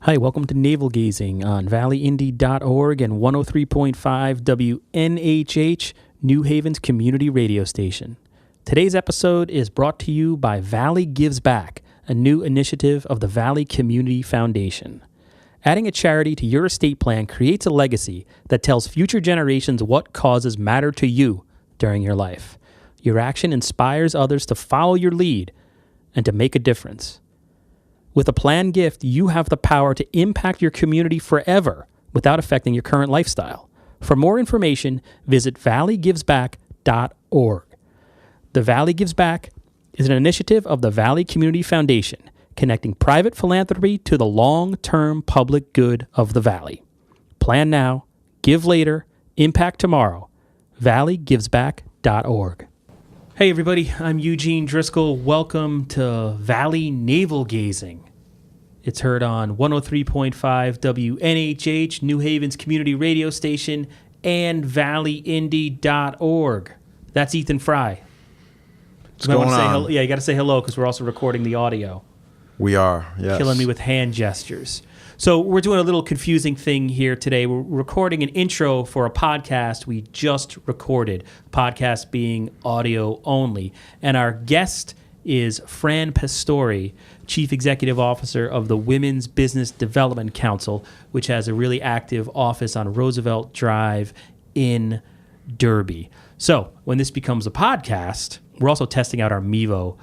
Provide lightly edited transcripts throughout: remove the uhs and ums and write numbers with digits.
Hi, welcome to Navel Gazing on valleyindy.org and 103.5 WNHH, New Haven's community radio station. Today's episode is brought to you by Valley Gives Back, a new initiative of the Valley Community Foundation. Adding a charity to your estate plan creates a legacy that tells future generations what causes matter to you during your life. Your action inspires others to follow your lead and to make a difference. With a planned gift, you have the power to impact your community forever without affecting your current lifestyle. For more information, visit valleygivesback.org. The Valley Gives Back is an initiative of the Valley Community Foundation, connecting private philanthropy to the long-term public good of the Valley. Plan now, give later, impact tomorrow. valleygivesback.org. Hey everybody, I'm Eugene Driscoll. Welcome to Valley Navel Gazing. It's heard on 103.5 WNHH, New Haven's community radio station, and valleyindy.org. That's Ethan Fry. What's going on? You got to say hello because we're also recording the audio. We are, yes. Killing me with hand gestures. So we're doing a little confusing thing here today. We're recording an intro for a podcast we just recorded, podcast being audio only. And our guest is Fran Pastore, Chief Executive Officer of the Women's Business Development Council, which has a really active office on Roosevelt Drive in Derby. So when this becomes a podcast, we're also testing out our Mevo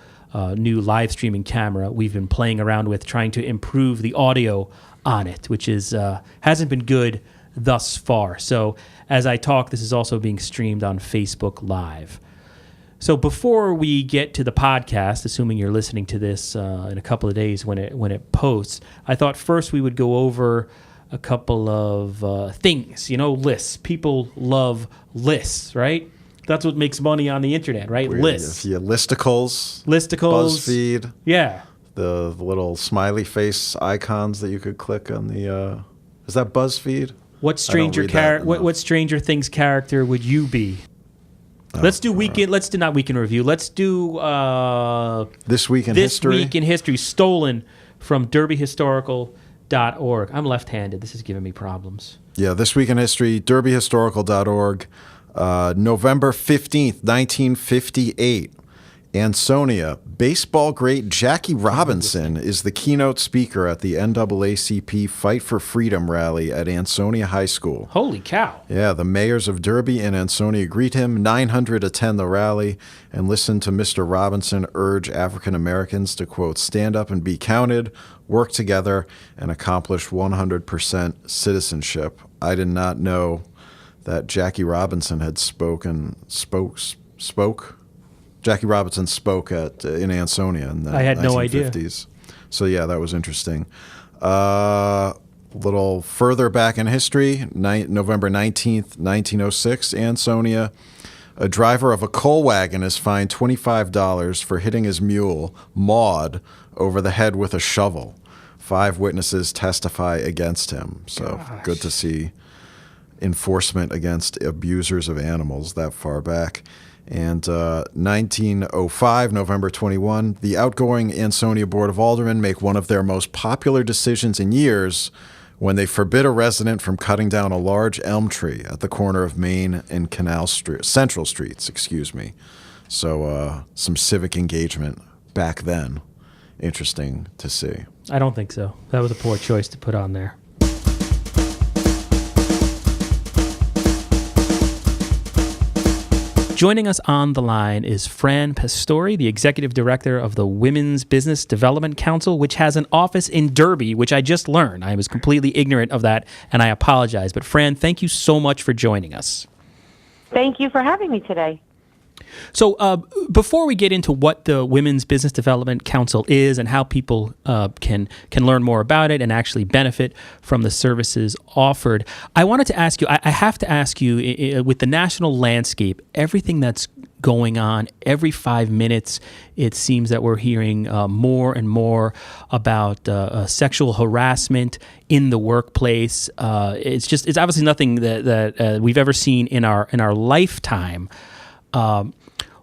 new live streaming camera we've been playing around with, trying to improve the audio on it, which is hasn't been good thus far. So as I talk, this is also being streamed on Facebook Live. So before we get to the podcast, assuming you're listening to this in a couple of days when it posts, I thought first we would go over a couple of things. You know, lists. People love lists, right? That's what makes money on the internet, right? Lists. Yeah, listicles. BuzzFeed. Yeah. The little smiley face icons that you could click on the. Is that BuzzFeed? What Stranger Things character would you be? Let's do weekend. Let's do not weekend review. Let's do This Week in History. This Week in History, stolen from derbyhistorical.org. I'm left-handed. This is giving me problems. Yeah, This Week in History, derbyhistorical.org. November 15th, 1958. Ansonia. Baseball great Jackie Robinson is the keynote speaker at the NAACP Fight for Freedom rally at Ansonia High School. Holy cow. Yeah, the mayors of Derby and Ansonia greet him. 900 attend the rally and listen to Mr. Robinson urge African Americans to, quote, stand up and be counted, work together, and accomplish 100% citizenship. I did not know that Jackie Robinson had spoke. Jackie Robinson spoke in Ansonia in the 1950s. I had no idea. So yeah, that was interesting. A little further back in history, November 19th, 1906, Ansonia. A driver of a coal wagon is fined $25 for hitting his mule, Maud, over the head with a shovel. 5 witnesses testify against him. So Good to see enforcement against abusers of animals that far back. And 1905, November 21, the outgoing Ansonia Board of Aldermen make one of their most popular decisions in years when they forbid a resident from cutting down a large elm tree at the corner of Main and Central Streets. So some civic engagement back then. Interesting to see. I don't think so. That was a poor choice to put on there. Joining us on the line is Fran Pastore, the Executive Director of the Women's Business Development Council, which has an office in Derby, which I just learned. I was completely ignorant of that, and I apologize. But Fran, thank you so much for joining us. Thank you for having me today. So before we get into what the Women's Business Development Council is and how people can learn more about it and actually benefit from the services offered, I wanted to ask you, I have to ask you, with the national landscape, everything that's going on, every 5 minutes, it seems that we're hearing more and more about sexual harassment in the workplace. It's obviously nothing that we've ever seen in our lifetime.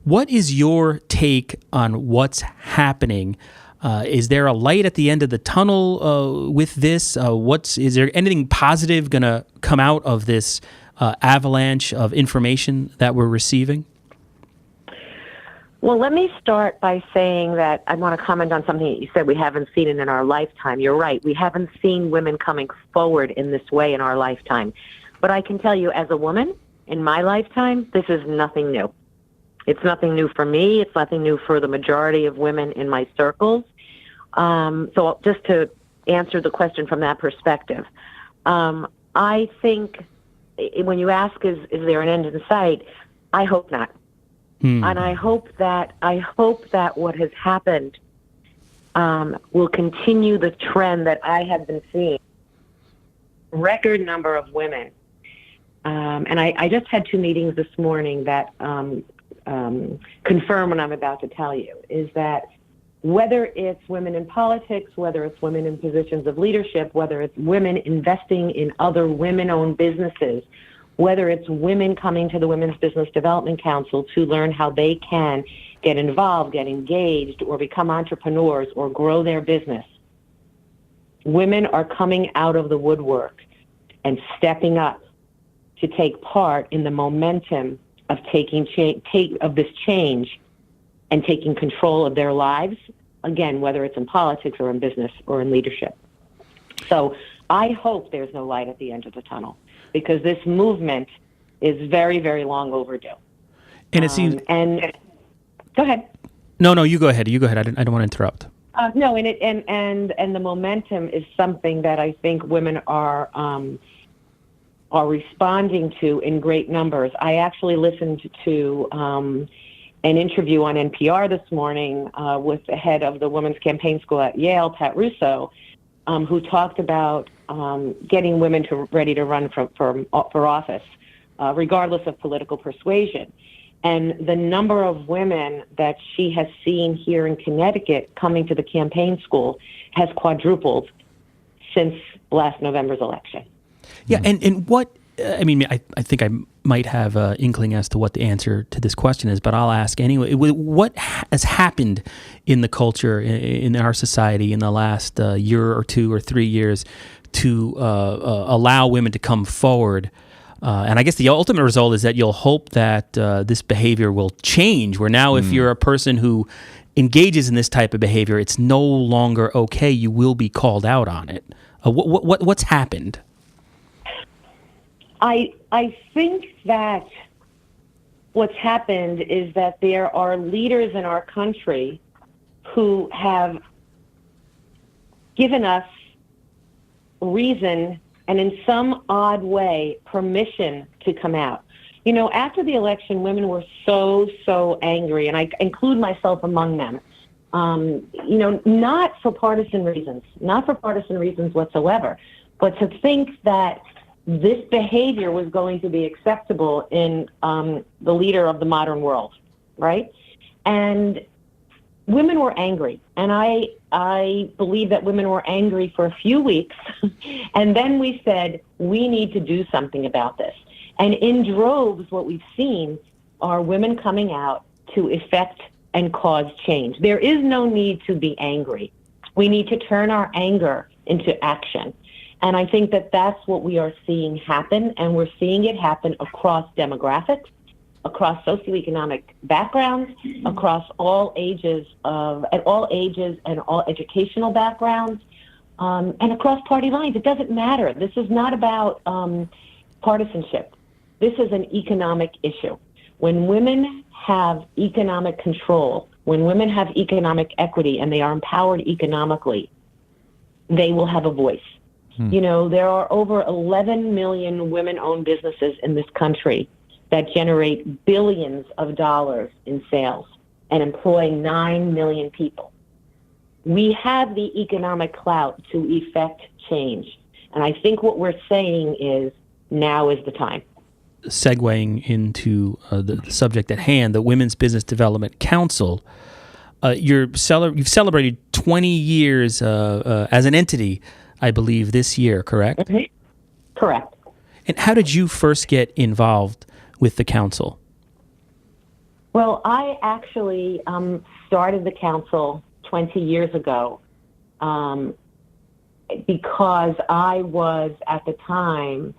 What is your take on what's happening Is there a light at the end of the tunnel with this? Is there anything positive going to come out of this avalanche of information that we're receiving? Well, let me start by saying that I want to comment on something that you said we haven't seen it in our lifetime. You're right. We haven't seen women coming forward in this way in our lifetime. But I can tell you, as a woman, in my lifetime, this is nothing new. It's nothing new for me. It's nothing new for the majority of women in my circles. So just to answer the question from that perspective, I think when you ask, is there an end in sight? I hope not. And I hope that what has happened will continue the trend that I have been seeing. Record number of women. And I just had 2 meetings this morning that confirm what I'm about to tell you, is that whether it's women in politics, whether it's women in positions of leadership, whether it's women investing in other women-owned businesses, whether it's women coming to the Women's Business Development Council to learn how they can get involved, get engaged, or become entrepreneurs or grow their business, women are coming out of the woodwork and stepping up to take part in the momentum of of this change and taking control of their lives, again, whether it's in politics or in business or in leadership. So I hope there's no light at the end of the tunnel, because this movement is very, very long overdue. And it seems... And go ahead. No, you go ahead. You go ahead. I don't want to interrupt. No, and the momentum is something that I think women are responding to in great numbers. I actually listened to an interview on NPR this morning with the head of the Women's Campaign School at Yale, Pat Russo, who talked about getting women ready to run for office, regardless of political persuasion. And the number of women that she has seen here in Connecticut coming to the campaign school has quadrupled since last November's election. Yeah, and what, I mean, I think I might have an inkling as to what the answer to this question is, but I'll ask anyway. What has happened in the culture, in our society in the last year or 2 or 3 years to allow women to come forward? And I guess the ultimate result is that you'll hope that this behavior will change, where now if you're a person who engages in this type of behavior, it's no longer okay. You will be called out on it. What's happened? I think that what's happened is that there are leaders in our country who have given us reason and in some odd way permission to come out. You know, after the election, women were so angry, and I include myself among them. Not for partisan reasons whatsoever, but to think that this behavior was going to be acceptable in the leader of the modern world, right? And women were angry, and I believe that women were angry for a few weeks, and then we said, we need to do something about this. And in droves, what we've seen are women coming out to effect and cause change. There is no need to be angry. We need to turn our anger into action. And I think that that's what we are seeing happen, and we're seeing it happen across demographics, across socioeconomic backgrounds, across all ages and all educational backgrounds, and across party lines. It doesn't matter. This is not about partisanship. This is an economic issue. When women have economic control, when women have economic equity and they are empowered economically, they will have a voice. You know, there are over 11 million women-owned businesses in this country that generate billions of dollars in sales and employ 9 million people. We have the economic clout to effect change. And I think what we're saying is now is the time. Segueing into the subject at hand, the Women's Business Development Council, you've celebrated 20 years as an entity, I believe, this year, correct? Mm-hmm. Correct. And how did you first get involved with the council? Well, I actually started the council 20 years ago, because I was at the time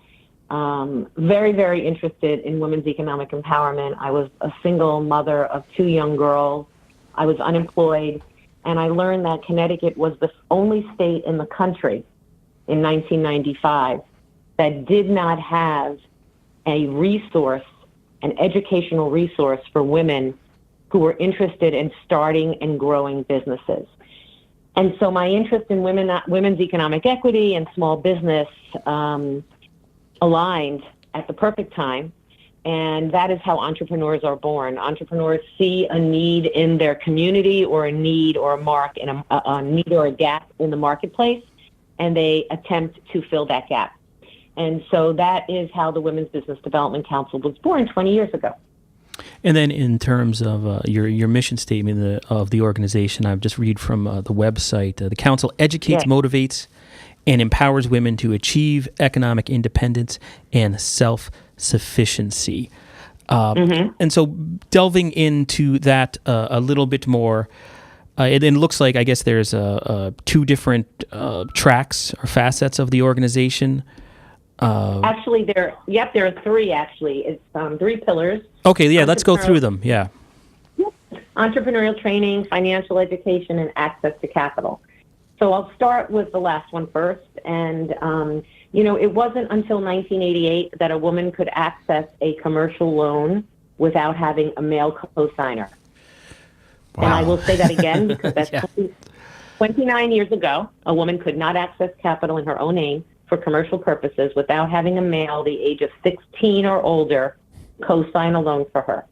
very, very interested in women's economic empowerment. I was a single mother of 2 young girls. I was unemployed, and I learned that Connecticut was the only state in the country in 1995 that did not have a resource, an educational resource for women who were interested in starting and growing businesses. And so my interest in women's economic equity and small business aligned at the perfect time. And that is how entrepreneurs are born. Entrepreneurs see a need in their community, or a need or a mark in a need or a gap in the marketplace, and they attempt to fill that gap. And so that is how the Women's Business Development Council was born 20 years ago. And then in terms of your mission statement of the organization, I've just read from the website, the council educates, motivates, and empowers women to achieve economic independence and self-sufficiency. And so delving into that a little bit more, it looks like, I guess there's 2 different tracks or facets of the organization. Actually, there are 3, actually. It's 3 pillars. Okay, yeah, let's go through them, yeah. Yep. Entrepreneurial training, financial education, and access to capital. So I'll start with the last one first. And, it wasn't until 1988 that a woman could access a commercial loan without having a male co-signer. Wow. And I will say that again because that's 29 years ago, a woman could not access capital in her own name for commercial purposes without having a male the age of 16 or older co-sign a loan for her.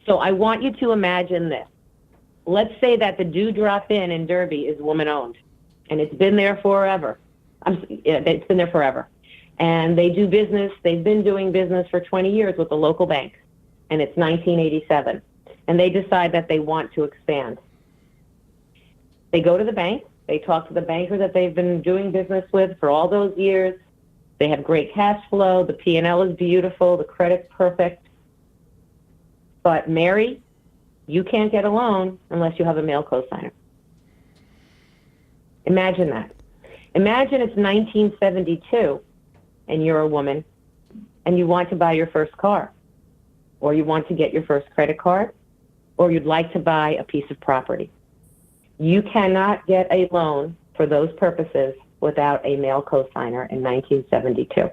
So I want you to imagine this. Let's say that the Dewdrop Inn in Derby is woman-owned, and it's been there forever. It's been there forever. And they do business. They've been doing business for 20 years with a local bank, and it's 1987. And they decide that they want to expand. They go to the bank. They talk to the banker that they've been doing business with for all those years. They have great cash flow. The P&L is beautiful. The credit's perfect. But Mary, you can't get a loan unless you have a male co-signer. Imagine that. Imagine it's 1972 and you're a woman and you want to buy your first car, or you want to get your first credit card, or you'd like to buy a piece of property. You cannot get a loan for those purposes without a male co-signer in 1972.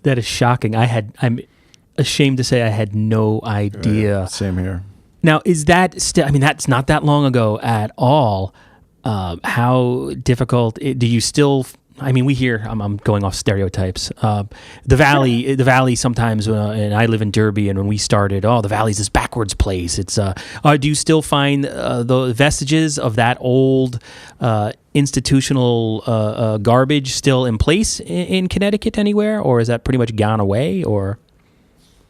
That is shocking. I'm ashamed to say I had no idea. Same here. Now, is that still, that's not that long ago at all. How difficult do you still, we hear, I'm going off stereotypes. The Valley sometimes, and I live in Derby, and when we started, the Valley's this backwards place. It's, do you still find the vestiges of that old institutional garbage still in place in Connecticut anywhere, or is that pretty much gone away, or?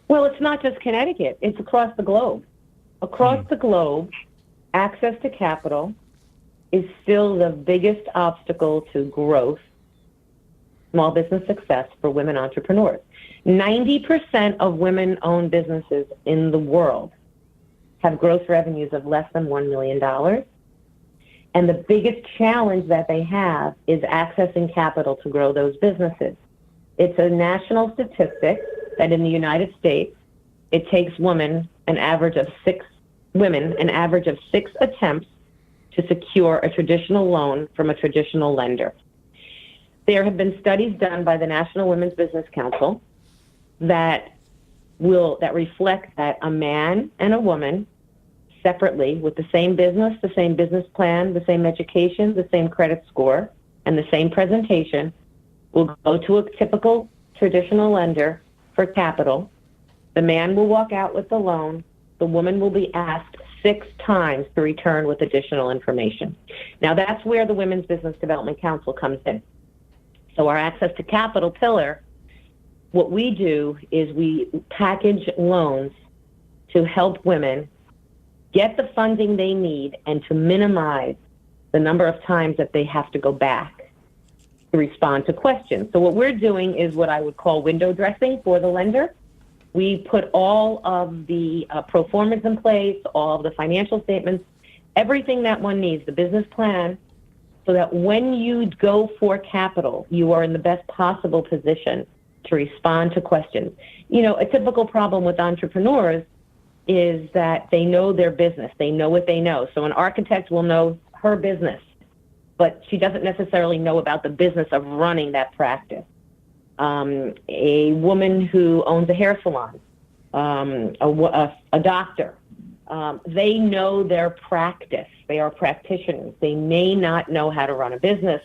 Well, it's not just Connecticut. It's across the globe. Across the globe, access to capital is still the biggest obstacle to growth, small business success for women entrepreneurs. 90% of women-owned businesses in the world have gross revenues of less than $1 million. And the biggest challenge that they have is accessing capital to grow those businesses. It's a national statistic that in the United States, it takes women an average of 6 attempts to secure a traditional loan from a traditional lender. There have been studies done by the National Women's Business Council that reflect that a man and a woman separately with the same business plan, the same education, the same credit score, and the same presentation will go to a typical traditional lender for capital. The man will walk out with the loan. The woman will be asked 6 times to return with additional information. Now, that's where the Women's Business Development Council comes in. So our access to capital pillar, what we do is we package loans to help women get the funding they need and to minimize the number of times that they have to go back to respond to questions. So what we're doing is what I would call window dressing for the lender. We put all of the pro formas in place, all of the financial statements, everything that one needs, the business plan, so that when you go for capital, you are in the best possible position to respond to questions. You know, a typical problem with entrepreneurs is that they know their business. They know what they know. So an architect will know her business, but she doesn't necessarily know about the business of running that practice. A woman who owns a hair salon, a doctor, they know their practice. They are practitioners. They may not know how to run a business,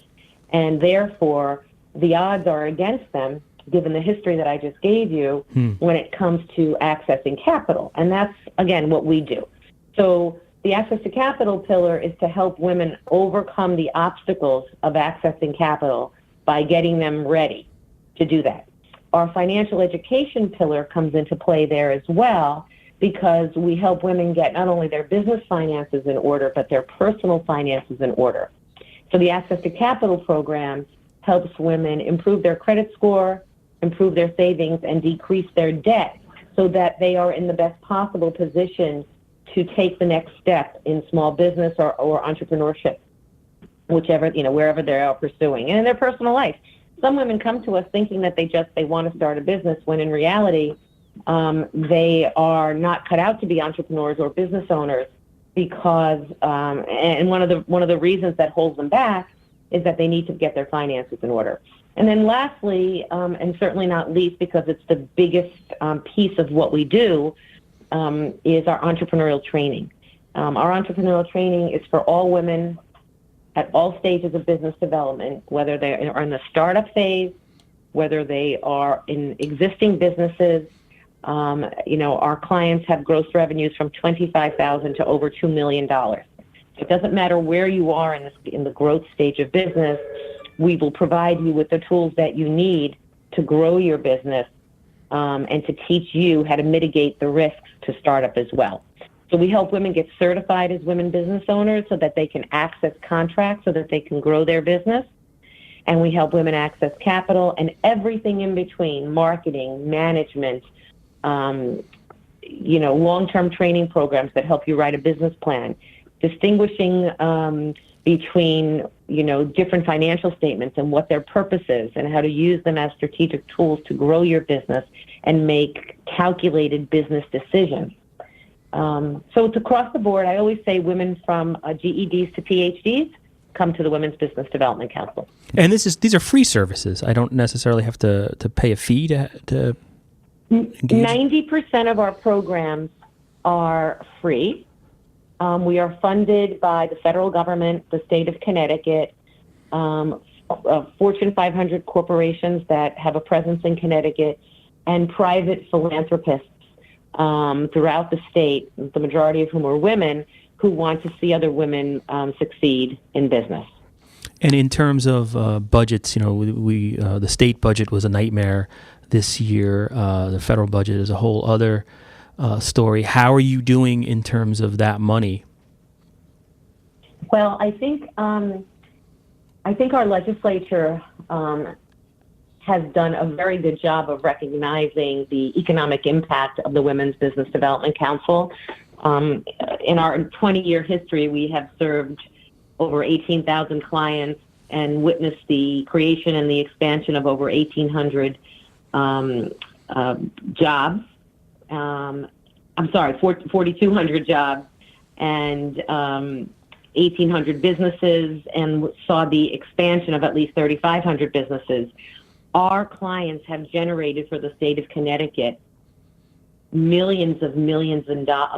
and therefore the odds are against them, given the history that I just gave you, when it comes to accessing capital. And that's, again, what we do. So the access to capital pillar is to help women overcome the obstacles of accessing capital by getting them ready to do that. Our financial education pillar comes into play there as well, because we help women get not only their business finances in order, but their personal finances in order. So the Access to Capital program helps women improve their credit score, improve their savings, and decrease their debt so that they are in the best possible position to take the next step in small business or entrepreneurship, whichever, wherever they are pursuing, and in their personal life. Some women come to us thinking that they want to start a business, when in reality, they are not cut out to be entrepreneurs or business owners, because and one of the reasons that holds them back is that they need to get their finances in order. And then lastly, and certainly not least, because it's the biggest piece of what we do, is our entrepreneurial training. Our entrepreneurial training is for all women at all stages of business development, whether they are in the startup phase, whether they are in existing businesses. Our clients have gross revenues from $25,000 to over $2 million. It doesn't matter where you are in the growth stage of business. We will provide you with the tools that you need to grow your business, and to teach you how to mitigate the risks to startup as well. So we help women get certified as women business owners so that they can access contracts so that they can grow their business. And we help women access capital and everything in between: marketing, management, long-term training programs that help you write a business plan, distinguishing between, different financial statements and what their purpose is, and how to use them as strategic tools to grow your business and make calculated business decisions. So it's across the board. I always say women from GEDs to PhDs come to the Women's Business Development Council. And these are free services. I don't necessarily have to pay a fee to engage. 90% of our programs are free. We are funded by the federal government, the state of Connecticut, Fortune 500 corporations that have a presence in Connecticut, and private philanthropists throughout the state, the majority of whom are women, who want to see other women succeed in business. And in terms of budgets, the state budget was a nightmare this year. The federal budget is a whole other story. How are you doing in terms of that money? Well, I think our legislature has done a very good job of recognizing the economic impact of the Women's Business Development Council. In our 20-year history, we have served over 18,000 clients and witnessed the creation and the expansion of over 1,800 jobs. 4,200 jobs and 1,800 businesses, and saw the expansion of at least 3,500 businesses. Our clients have generated for the state of Connecticut millions of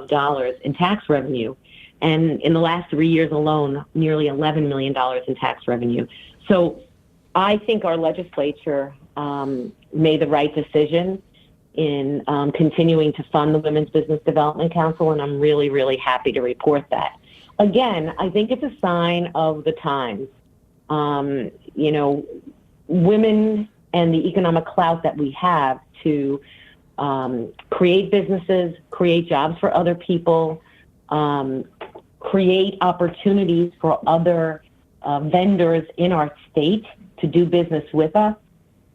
dollars in tax revenue. And in the last 3 years alone, nearly $11 million in tax revenue. So I think our legislature made the right decision in continuing to fund the Women's Business Development Council, and I'm really, really happy to report that. Again, I think it's a sign of the times. Women and the economic clout that we have to create businesses, create jobs for other people, create opportunities for other vendors in our state to do business with us.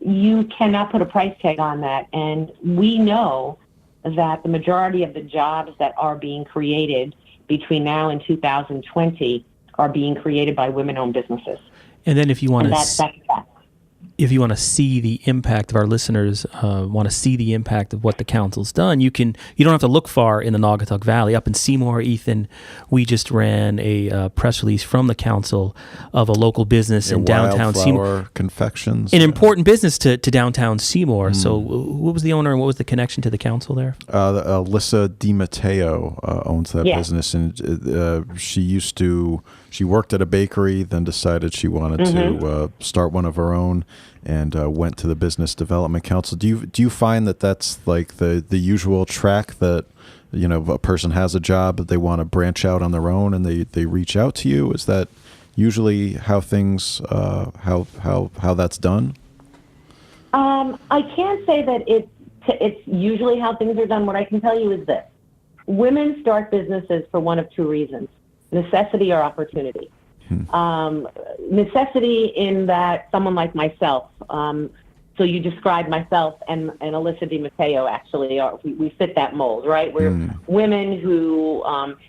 You cannot put a price tag on that. And we know that the majority of the jobs that are being created between now and 2020 are being created by women-owned businesses. And then if you want And to if you want to see the impact of our listeners, want to see the impact of what the council's done, you don't have to look far in the Naugatuck Valley. Up in Seymour, Ethan, we just ran a press release from the council of a local business in downtown Seymour. Wildflour Confections. An important business to downtown Seymour. So who was the owner and what was the connection to the council there? Alyssa DiMatteo owns that business, and she worked at a bakery, then decided she wanted to start one of her own, and went to the Business Development Council. Do you find that that's like the usual track that, you know, a person has a job but they want to branch out on their own and they reach out to you? Is that usually how things how that's done? I can't say that it's usually how things are done. What I can tell you is this: women start businesses for one of two reasons: necessity or opportunity. Necessity in that someone like myself, so you described myself and Alyssa DiMatteo, actually, we fit that mold, right? We're women who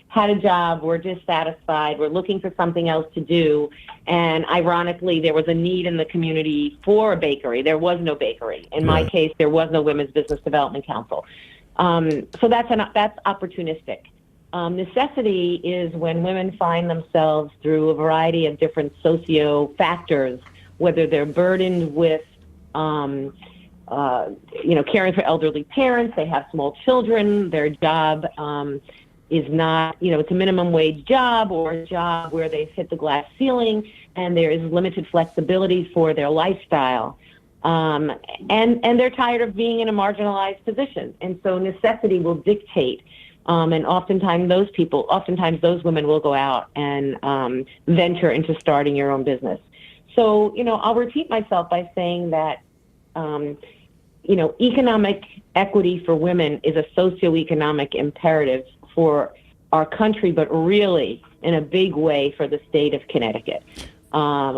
had a job, were dissatisfied, were looking for something else to do, and ironically, there was a need in the community for a bakery. There was no bakery. In my case, there was no Women's Business Development Council. So that's opportunistic. Necessity is when women find themselves through a variety of different socio factors, whether they're burdened with, caring for elderly parents, they have small children, their job is not, it's a minimum wage job or a job where they've hit the glass ceiling and there is limited flexibility for their lifestyle. And they're tired of being in a marginalized position. And so necessity will dictate. And oftentimes those women will go out and venture into starting your own business. So, I'll repeat myself by saying that, economic equity for women is a socioeconomic imperative for our country, but really in a big way for the state of Connecticut,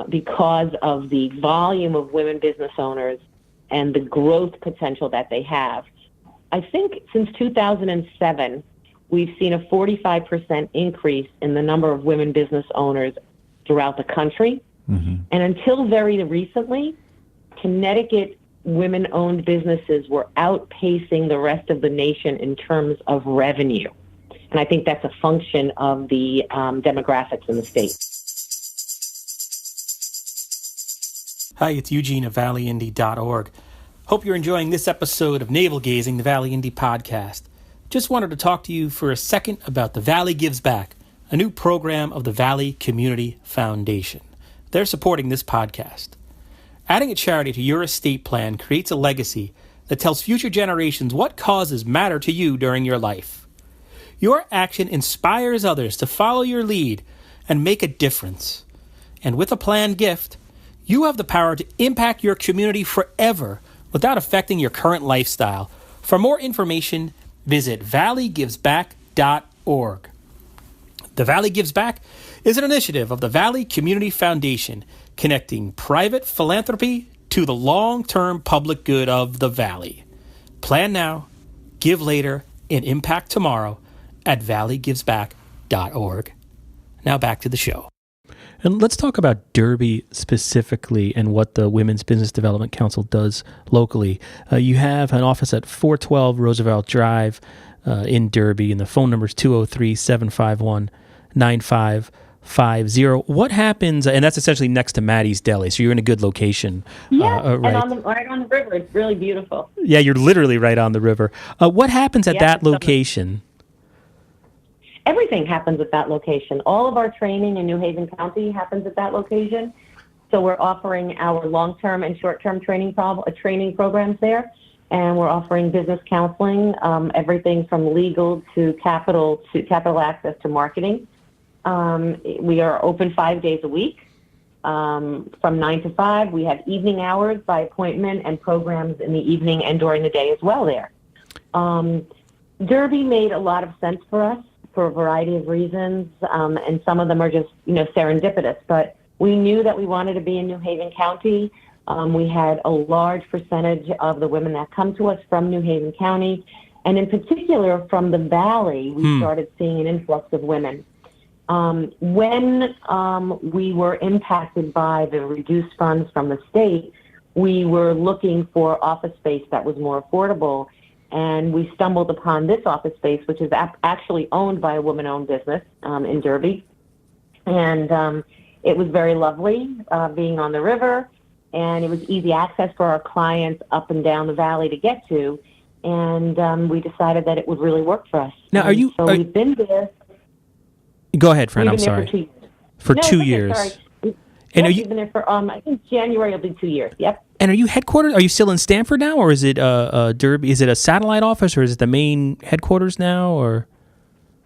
because of the volume of women business owners and the growth potential that they have. I think since 2007, we've seen a 45% increase in the number of women business owners throughout the country. And until very recently, Connecticut women-owned businesses were outpacing the rest of the nation in terms of revenue. And I think that's a function of the demographics in the state. Hi, it's Eugene of ValleyIndy.org. Hope you're enjoying this episode of Navel Gazing, the Valley Indy Podcast. Just wanted to talk to you for a second about the Valley Gives Back, a new program of the Valley Community Foundation. They're supporting this podcast. Adding a charity to your estate plan creates a legacy that tells future generations what causes matter to you during your life. Your action inspires others to follow your lead and make a difference. And with a planned gift, you have the power to impact your community forever without affecting your current lifestyle. For more information, visit valleygivesback.org. The Valley Gives Back is an initiative of the Valley Community Foundation, connecting private philanthropy to the long-term public good of the Valley. Plan now, give later, and impact tomorrow at valleygivesback.org. Now back to the show. And let's talk about Derby specifically and what the Women's Business Development Council does locally. You have an office at 412 Roosevelt Drive in Derby, and the phone number is 203-751-9550. What happens, and that's essentially next to Maddie's Deli, so you're in a good location. Right. And right on the river. It's really beautiful. Yeah, you're literally right on the river. What happens at that location? Everything happens at that location. All of our training in New Haven County happens at that location. So we're offering our long-term and short-term training programs there. And we're offering business counseling, everything from legal to capital access to marketing. We are open 5 days a week from 9 to 5. We have evening hours by appointment and programs in the evening and during the day as well there. Derby made a lot of sense for us for a variety of reasons, and some of them are just, serendipitous. But we knew that we wanted to be in New Haven County. We had a large percentage of the women that come to us from New Haven County, And in particular, from the Valley, we started seeing an influx of women. When we were impacted by the reduced funds from the state, we were looking for office space that was more affordable. And we stumbled upon this office space, which is actually owned by a woman-owned business in Derby. And it was very lovely being on the river, and it was easy access for our clients up and down the valley to get to. And we decided that it would really work for us. Now, we've been there. Go ahead, Fran. I'm There sorry. for 2 years. Sorry. And We've been there for, I think January will be 2 years. Yep. And are you headquartered? Are you still in Stamford now, or is it Derby? Is it a satellite office, or is it the main headquarters now, or?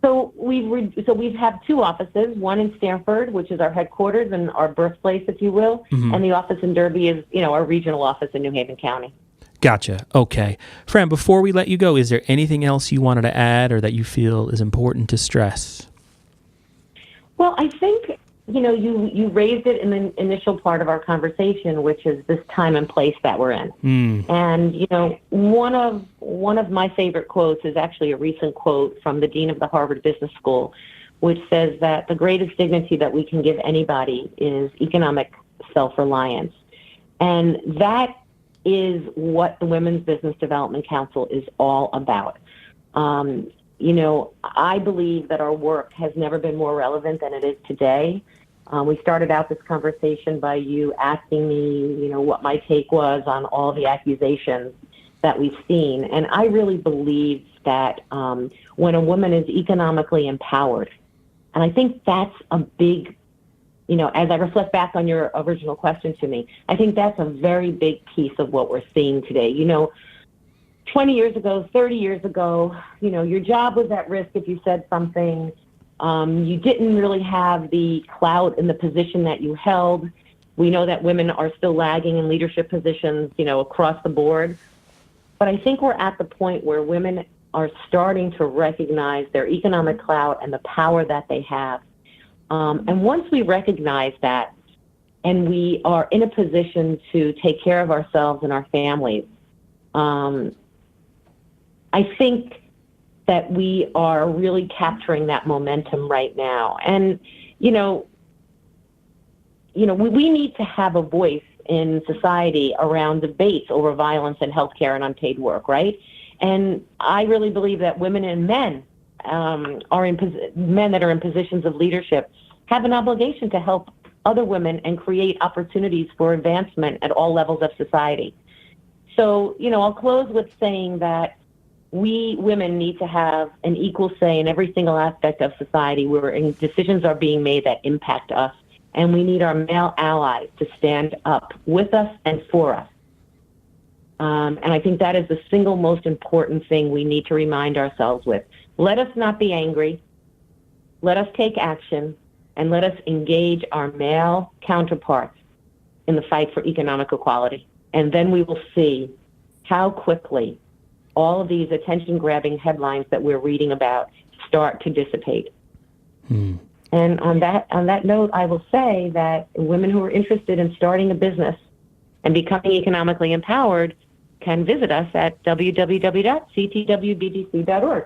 So we've had two offices, one in Stamford, which is our headquarters and our birthplace, if you will, and the office in Derby is, our regional office in New Haven County. Gotcha. Okay. Fran, before we let you go, is there anything else you wanted to add or that you feel is important to stress? Well, I think, you raised it in the initial part of our conversation, which is this time and place that we're in. And, one of my favorite quotes is actually a recent quote from the dean of the Harvard Business School, which says that the greatest dignity that we can give anybody is economic self-reliance. And that is what the Women's Business Development Council is all about. I believe that our work has never been more relevant than it is today. We started out this conversation by you asking me, what my take was on all the accusations that we've seen. And I really believe that when a woman is economically empowered, and I think that's a big, as I reflect back on your original question to me, I think that's a very big piece of what we're seeing today. 20 years ago, 30 years ago, your job was at risk if you said something. You didn't really have the clout in the position that you held. We know that women are still lagging in leadership positions, across the board. But I think we're at the point where women are starting to recognize their economic clout and the power that they have. And once we recognize that and we are in a position to take care of ourselves and our families, I think that we are really capturing that momentum right now. And, we need to have a voice in society around debates over violence and healthcare and unpaid work, right? And I really believe that women and men men that are in positions of leadership have an obligation to help other women and create opportunities for advancement at all levels of society. So, I'll close with saying that we women need to have an equal say in every single aspect of society where decisions are being made that impact us. And we need our male allies to stand up with us and for us. And I think that is the single most important thing we need to remind ourselves with. Let us not be angry. Let us take action. And let us engage our male counterparts in the fight for economic equality. And then we will see how quickly all of these attention-grabbing headlines that we're reading about start to dissipate. And on that note, I will say that women who are interested in starting a business and becoming economically empowered can visit us at www.ctwbdc.org.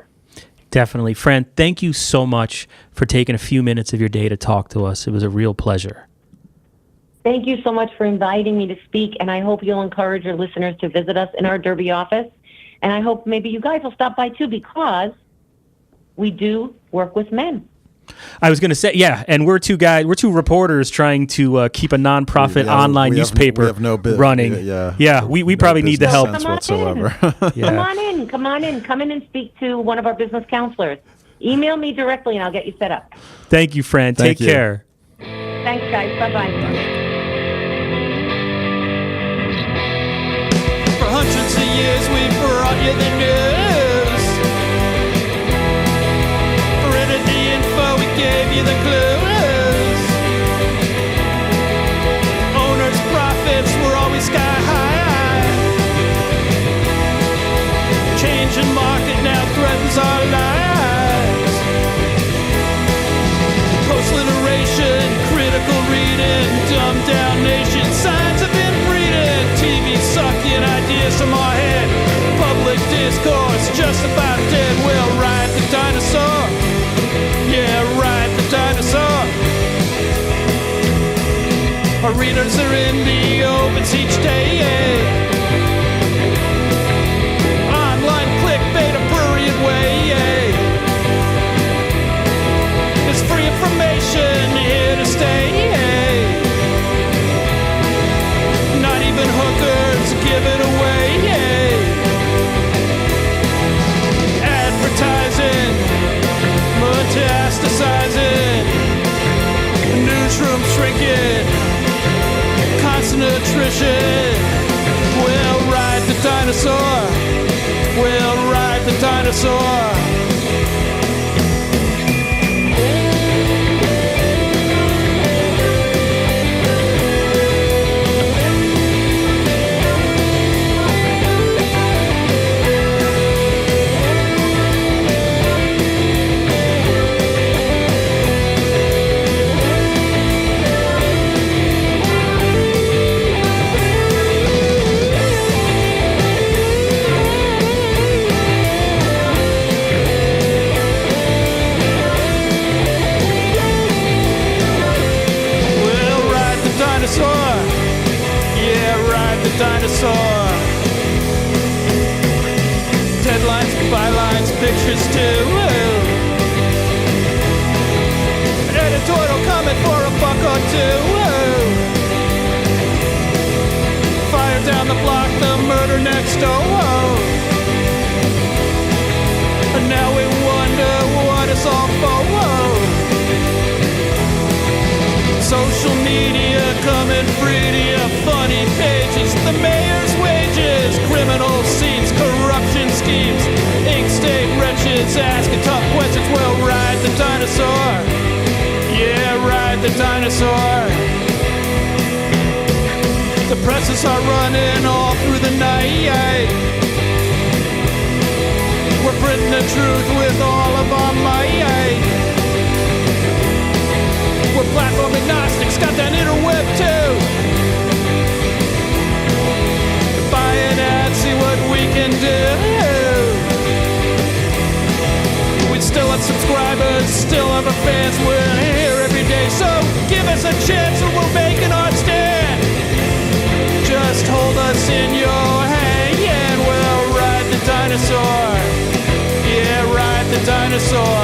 Definitely. Fran, thank you so much for taking a few minutes of your day to talk to us. It was a real pleasure. Thank you so much for inviting me to speak, and I hope you'll encourage your listeners to visit us in our Derby office. And I hope maybe you guys will stop by too, because we do work with men. I was going to say, yeah, and we're two reporters trying to keep a nonprofit online newspaper running. We probably need the help. Whatsoever. Come on in and speak to one of our business counselors. Email me directly and I'll get you set up. Thank you, Fran. Take care. Thanks, guys. Bye-bye. For hundreds of years we've brought you the news. Printed the info, we gave you the clues. Owners' profits were always sky high. Changing market now threatens our lives. Post-literation, critical reading, dumbed down nation, signs of inbreeding, TV sucking ideas from our head, public discourse just about dead. We'll ride the dinosaur. Yeah, ride the dinosaur. Our readers are in the opens each day. Online clickbait, a prurient way. There's free information here to stay. Not even hookers give it away. Advertising, metastasizing, newsroom shrinking, constant attrition. We'll ride the dinosaur. We'll ride the dinosaur. Dinosaur. Deadlines, bylines, pictures too. An editorial comment for a buck or two. Fire down the block, the murder next door. And now we wonder what it's all for. Social media coming free to you, funny pages, the mayor's wages, criminal scenes, corruption schemes, ink stain wretches, asking tough questions. We'll ride the dinosaur. Yeah, ride the dinosaur. The presses are running all through the night. We're printing the truth with all of our might. We're platform agnostics, got that interweb too. Buy an ad, see what we can do. We still have subscribers, still have our fans. We're here every day, so give us a chance and we're making our stand. Just hold us in your hand and we'll ride the dinosaur. Yeah, ride the dinosaur.